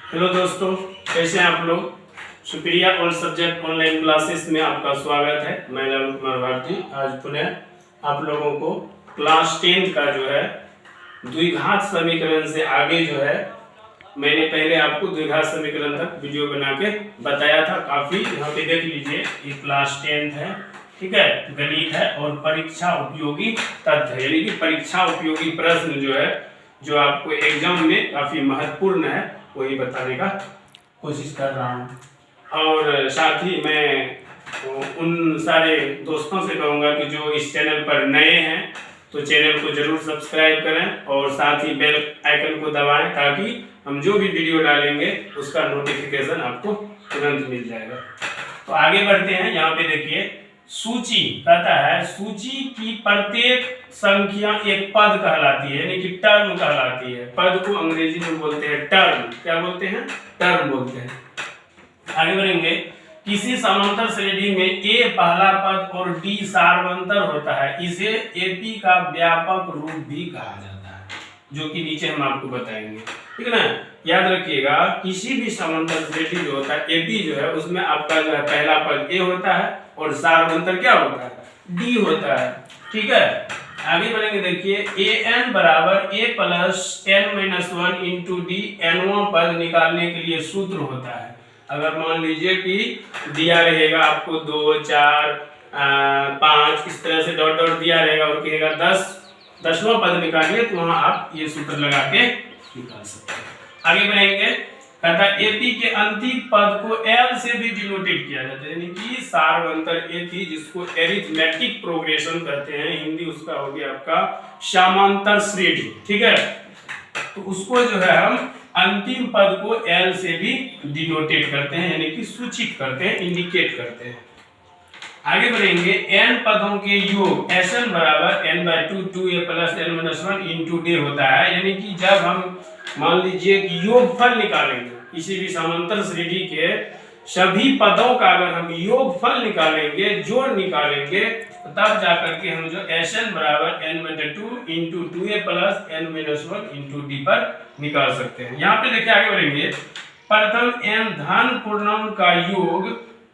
Hello दोस्तों, कैसे हैं आप लोग। Supriya all subject online classes में आपका स्वागत है। मैं लालू कुमार भारती आज पुनः आप लोगों को क्लास 10 का जो है द्विघात समीकरण से आगे जो है मैंने पहले आपको द्विघात समीकरण तक वीडियो बना के बताया था। काफ़ी यहाँ पे देख लीजिए, ये क्लास 10 है, ठीक है, गणित है और परीक्षा उपयोगी तथ्य यानी कि परीक्षा उपयोगी प्रश्न जो है जो आपको एग्जाम में काफ़ी महत्वपूर्ण है वही बताने का कोशिश कर रहा हूँ। और साथ ही मैं उन सारे दोस्तों से कहूँगा कि जो इस चैनल पर नए हैं तो चैनल को जरूर सब्सक्राइब करें और साथ ही बेल आइकन को दबाएं ताकि हम जो भी वीडियो डालेंगे उसका नोटिफिकेशन आपको तुरंत मिल जाएगा। तो आगे बढ़ते हैं। यहाँ पे देखिए, सूची कहता है सूची की प्रत्येक संख्या एक पद कहलाती है यानी कि टर्म कहलाती है। पद को अंग्रेजी में बोलते हैं टर्म। क्या बोलते हैं? टर्म बोलते हैं। आगे बढ़ेंगे। किसी समांतर श्रेणी में ए पहला पद और डी सार्वंतर होता है, इसे एपी का व्यापक रूप भी कहा जाता है, जो कि नीचे हम आपको बताएंगे, ठीक है ना। याद रखिएगा, किसी भी समांतर श्रेणी जो होता है एपी जो है उसमें आपका जो है पहला पद ए होता है और सार्वंतर क्या होता है? डी होता है, ठीक है। आगे बढ़ेंगे। देखिए, ए एन बराबर a plus n minus one into d एनवां पद निकालने के लिए सूत्र होता है। अगर मान लीजिए कि दिया रहेगा आपको 2, 4, 5 इस तरह से डॉट डॉट दिया रहेगा और कहेगा 10वां पद निकालिए, तो वहां आप ये सूत्र लगा के निकाल सकते हैं। आगे बढ़ेंगे। कहता है एपी के अंतिम पद को एल से भी डिनोटेट किया जाता है यानी कि सार्वंतर एपी जिसको एरिथमेटिक प्रोग्रेशन कहते हैं, हिंदी उसका हो गया आपका समांतर श्रेणी, ठीक है। तो उसको जो है हम अंतिम पद को एल से भी डिनोटेट करते हैं यानी कि सूचित करते हैं, इंडिकेट करते हैं। आगे बढ़ेंगे। एन पदों के योग Sn बराबर n/2 2a plus n minus 1 into d होता है यानी कि जब हम मान लीजिए कि योगफल निकालेंगे किसी भी समांतर श्रेणी के सभी पदों का, अगर हम योगफल निकालेंगे, जोड़ निकालेंगे, तब जाकर के हम जो Sn बराबर n/2 into 2a plus n minus 1 into d पर निकाल सकते हैं। यहाँ पे देखिए आगे बढ़ेंगे। प्रथम n धन पूर्णांक का योग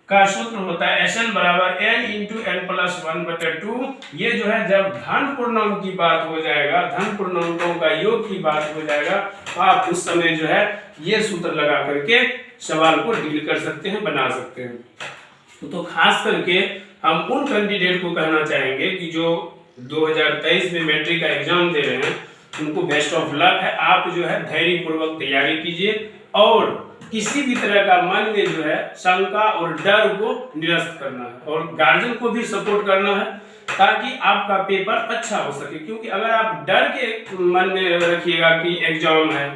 का सूत्र होता है Sn बराबर n इंटू n प्लस 1/2। ये जो है जब धन पूर्णांक की बात हो जाएगा, धन पूर्णांकों का योग की बात हो जाएगा, तो आप उस समय जो है ये सूत्र लगा करके सवाल को डील कर सकते हैं, बना सकते हैं। तो खास करके हम उन कैंडिडेट को कहना चाहेंगे कि जो 2023 में मैट्रिक का एग्जाम दे रहे हैं उनको बेस्ट ऑफ लक है। आप जो है धैर्य पूर्वक तैयारी कीजिए और किसी भी तरह का मन में जो है शंका और डर को निरस्त करना है और गार्जियन को भी सपोर्ट करना है ताकि आपका पेपर अच्छा हो सके। क्योंकि अगर आप डर के मन में रखिएगा कि एग्जाम है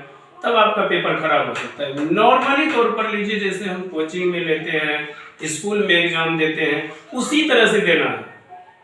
तब आपका पेपर खराब हो सकता है। नॉर्मली तौर पर लीजिए, जैसे हम कोचिंग में लेते हैं, स्कूल में एग्जाम देते हैं, उसी तरह से देना है।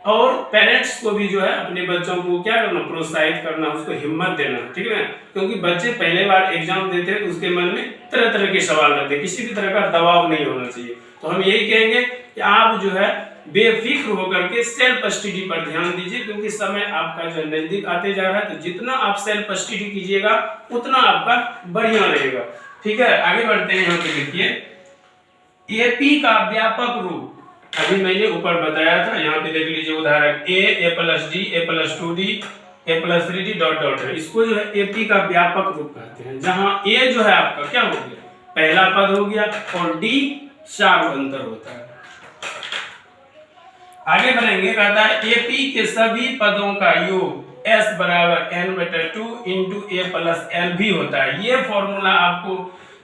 और पेरेंट्स को भी जो है अपने बच्चों को क्या करना, प्रोत्साहित करना, उसको हिम्मत देना, ठीक है ना। क्योंकि बच्चे पहले बार एग्जाम देते हैं तो उसके मन में तरह तरह के सवाल रहते हैं, किसी भी तरह का दबाव नहीं होना चाहिए। तो हम यही कहेंगे कि आप जो है बेफिक्र होकर के सेल्फ स्टडी पर ध्यान दीजिए, क्योंकि समय आपका जो नजदीक आते जा रहा है। तो जितना आप सेल्फ स्टडी कीजिएगा उतना आपका बढ़िया रहेगा, ठीक है। आगे बढ़ते हैं। यहाँ पे देखिए एपी का व्यापक रूप अभी मैंने ऊपर बताया था, यहाँ पे देख लीजिए उदाहरण a plus D a plus 2d a plus 3d dot dot है। इसको जो है एपी का व्यापक रूप कहते हैं, जहां a जो है आपका क्या हो गया, पहला पद हो गया और d सार्वंतर होता है। आगे बढ़ेंगे। कहता है एपी के सभी पदों का योग s बराबर n/2 into a plus l भी होता है। ये फॉर्मूला आपको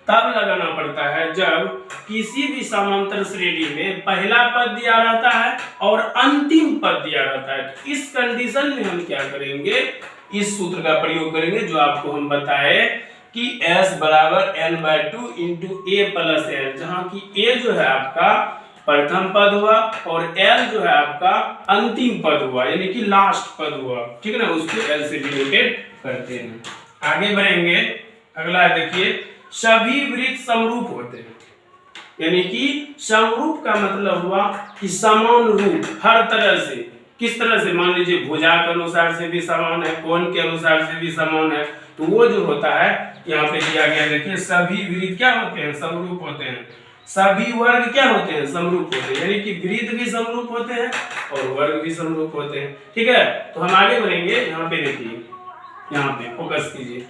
तब लगाना पड़ता है जब किसी भी समांतर श्रेणी में पहला पद दिया रहता है और अंतिम पद दिया रहता है। इस कंडीशन में हम क्या करेंगे, इस सूत्र का प्रयोग करेंगे जो आपको हम बताए कि s बराबर n/2 into a plus l, जहां की a जो है आपका प्रथम पद हुआ और l जो है आपका अंतिम पद हुआ यानी कि लास्ट पद हुआ, ठीक है ना। उसको l से डिनोटेट करते हैं। आगे बढ़ेंगे। अगला देखिए, सभी वृत्त समरूप होते हैं यानी कि समरूप का मतलब हुआ कि समान रूप, हर तरह से। किस तरह से? मान लीजिए भुजा के अनुसार से भी समान है, कोण के अनुसार से भी समान है, तो वो जो होता है यहाँ पे दिया गया, देखिए सभी वृत्त क्या होते हैं, समरूप होते हैं, सभी वर्ग क्या होते हैं, समरूप होते हैं, यानी कि वृत्त भी समरूप होते हैं और वर्ग भी समरूप होते हैं। ठीक है, तो हम आगे बढ़ेंगे। यहाँ पे देखिए, यहाँ पे फोकस कीजिए,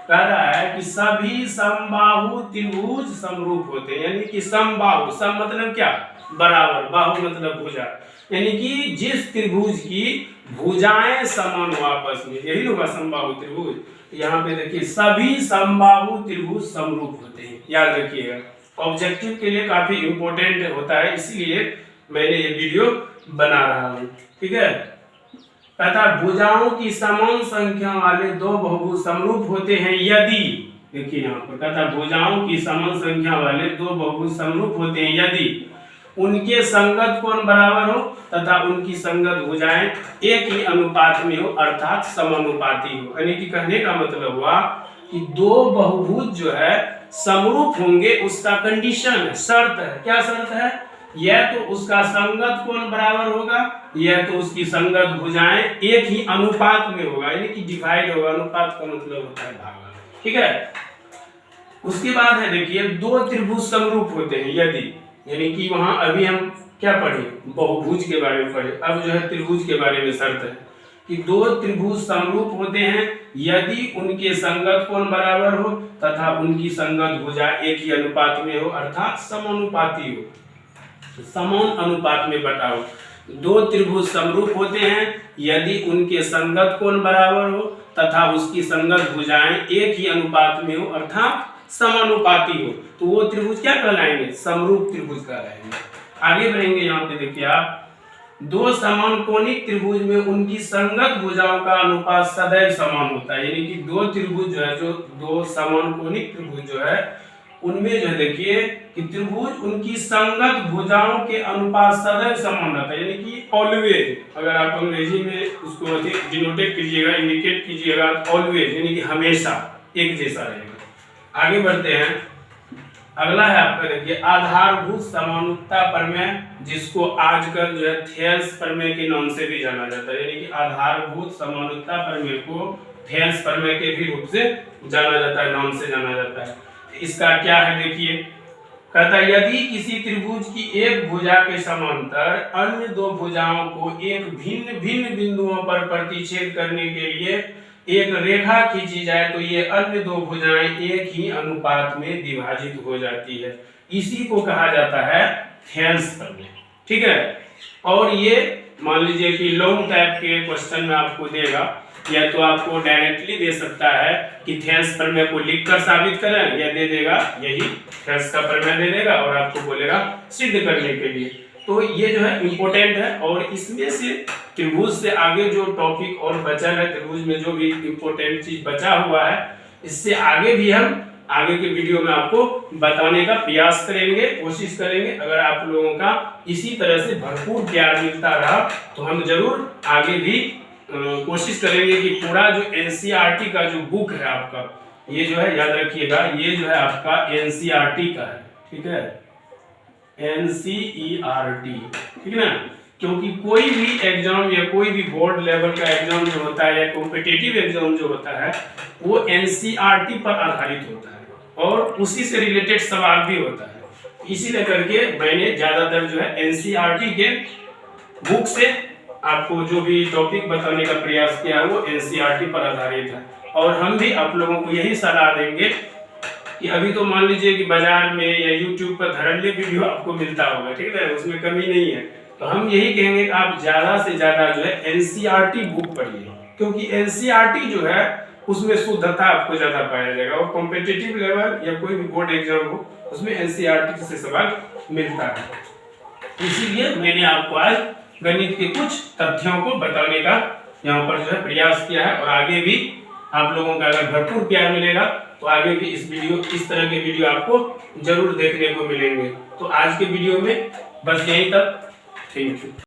कह रहा है कि सभी समबाहु त्रिभुज समरूप होते हैं, यानी कि समबाहु, सम मतलब क्या, बराबर, बाहु मतलब भुजा, यानी कि जिस त्रिभुज की भुजाएं समान हो आपस में, यही होगा समबाहु त्रिभुज। यहाँ पे देखिए सभी समबाहु त्रिभुज समरूप होते हैं, याद रखिएगा, ऑब्जेक्टिव के लिए काफी इंपॉर्टेंट होता है, इसलिए मैंने ये वीडियो बना रहा हूँ। ठीक है, तथा भुजाओं की समान संख्या वाले दो बहुभुज समरूप होते हैं यदि, देखिए यहाँ पर कहता भुजाओं की समान संख्या वाले दो बहुभुज समरूप होते हैं यदि उनके संगत कोण बराबर हो तथा उनकी संगत भुजाएं एक ही अनुपात में हो, अर्थात समानुपाती हो। यानी कि कहने का मतलब हुआ कि दो बहुभुज जो है समरूप होंगे, उसका कंडीशन है, शर्त है, क्या शर्त है, यह तो उसका संगत कोण बराबर होगा, यह तो उसकी संगत भुजाएं एक ही अनुपात में होगा, यानी कि डिवाइड होगा, अनुपात का मतलब होता है भाग। ठीक है, उसके बाद है देखिए दो त्रिभुज समरूप होते हैं यदि, यानी कि वहां अभी हम क्या पढ़े, बहुभुज के बारे में पढ़े, अब जो है त्रिभुज के बारे में शर्त है कि दो त्रिभुज समरूप होते हैं यदि उनके संगत कोण बराबर हो तथा उनकी संगत भुजा एक ही अनुपात में हो, अर्थात समानुपाती हो, समान अनुपात में बटाओ। दो त्रिभुज समरूप होते हैं यदि उनके संगत कोण बराबर हो तथा उसकी संगत भुजाएं एक ही अनुपात में हो, अर्थात समानुपाती हो, तो वो त्रिभुज क्या कहलाएंगे, समरूप त्रिभुज कहलाएंगे। आगे बढ़ेंगे, यहाँ पे देखिए आप, दो समान कोणिक त्रिभुज में उनकी संगत भुजाओं का अनुपात सदैव समान होता है, यानी कि दो त्रिभुज जो है, जो दो समान कोणिक त्रिभुज जो है उनमें जो है देखिए कि त्रिभुज उनकी संगत भुजाओं के अनुपात सदैव समान रहता है, यानी कि ऑलवेज, अगर आप अंग्रेजी में उसको डिनोटेट कीजिएगा, इंडिकेट कीजिएगा, ऑलवेज यानी कि हमेशा एक जैसा रहेगा। आगे बढ़ते हैं, अगला है आपका देखिए आधारभूत समानुता प्रमेय, जिसको आजकल जो है थेल्स प्रमेय के नाम से भी जाना जाता है, यानी कि आधारभूत समानुता प्रमेय को थेल्स प्रमेय के भी रूप से जाना जाता है, नाम से जाना जाता है। इसका क्या है देखिए, कहता है यदि किसी त्रिभुज की एक भुजा के समांतर अन्य दो भुजाओं को एक भिन्न भिन्न बिंदुओं पर प्रतिच्छेद करने के लिए एक रेखा खींची जाए तो ये अन्य दो भुजाएं एक ही अनुपात में विभाजित हो जाती है, इसी को कहा जाता है थेल्स प्रमेय। ठीक है, और ये मान लीजिए कि लॉन्ग टाइप के क्वेश्चन में आपको देगा, या तो आपको डायरेक्टली दे सकता है कि थेल्स प्रमेय को लिखकर साबित करें, या दे देगा यही थेल्स का प्रमेय दे देगा और आपको बोलेगा सिद्ध करने के लिए। तो ये जो है इम्पोर्टेंट है, और इसमें से त्रिभुज से आगे जो टॉपिक और बचा है, त्रिभुज में जो भी इम्पोर्टेंट चीज बचा हुआ है, इससे आगे भी हम आगे के वीडियो में आपको बताने का प्रयास करेंगे, कोशिश करेंगे। अगर आप लोगों का इसी तरह से भरपूर प्यार मिलता रहा तो हम जरूर आगे भी कोशिश करेंगे कि पूरा जो एनसीईआरटी का जो बुक है आपका, ये जो है याद रखिएगा, ये जो है आपका एनसीईआरटी का है। ठीक है, एनसीईआरटी, ठीक है ना, क्योंकि कोई भी एग्जाम या कोई भी बोर्ड लेवल का एग्जाम जो होता है या कॉम्पिटिटिव एग्जाम जो होता है वो एनसीईआरटी पर आधारित होता है और उसी से रिलेटेड सवाल भी होता है। इसीलिए करके मैंने ज्यादातर जो है एनसीईआरटी के बुक से आपको जो भी टॉपिक बताने का प्रयास किया है वो एनसीईआरटी पर आधारित है। और हम भी आप लोगों को यही सलाह देंगे कि अभी तो मान लीजिए कि बाजार में या यूट्यूब पर धड़ल्ले वीडियो आपको मिलता होगा, ठीक है, उसमें कमी नहीं है, तो हम यही कहेंगे कि आप ज्यादा से ज्यादा जो है एनसीईआरटी बुक पढ़िए, क्योंकि एनसीईआरटी जो है उसमें शुद्धता आपको ज्यादा पाया जाएगा, और कॉम्पिटिटिव लेवल या कोई भी बोर्ड एग्जाम हो उसमें एनसीईआरटी से सवाल मिलता है। इसीलिए मैंने आपको आज गणित के कुछ तथ्यों को बताने का यहाँ पर जो है प्रयास किया है, और आगे भी आप लोगों का अगर भरपूर प्यार मिलेगा तो आगे भी इस तरह के वीडियो आपको जरूर देखने को मिलेंगे। तो आज के वीडियो में बस यही तक, थैंक यू।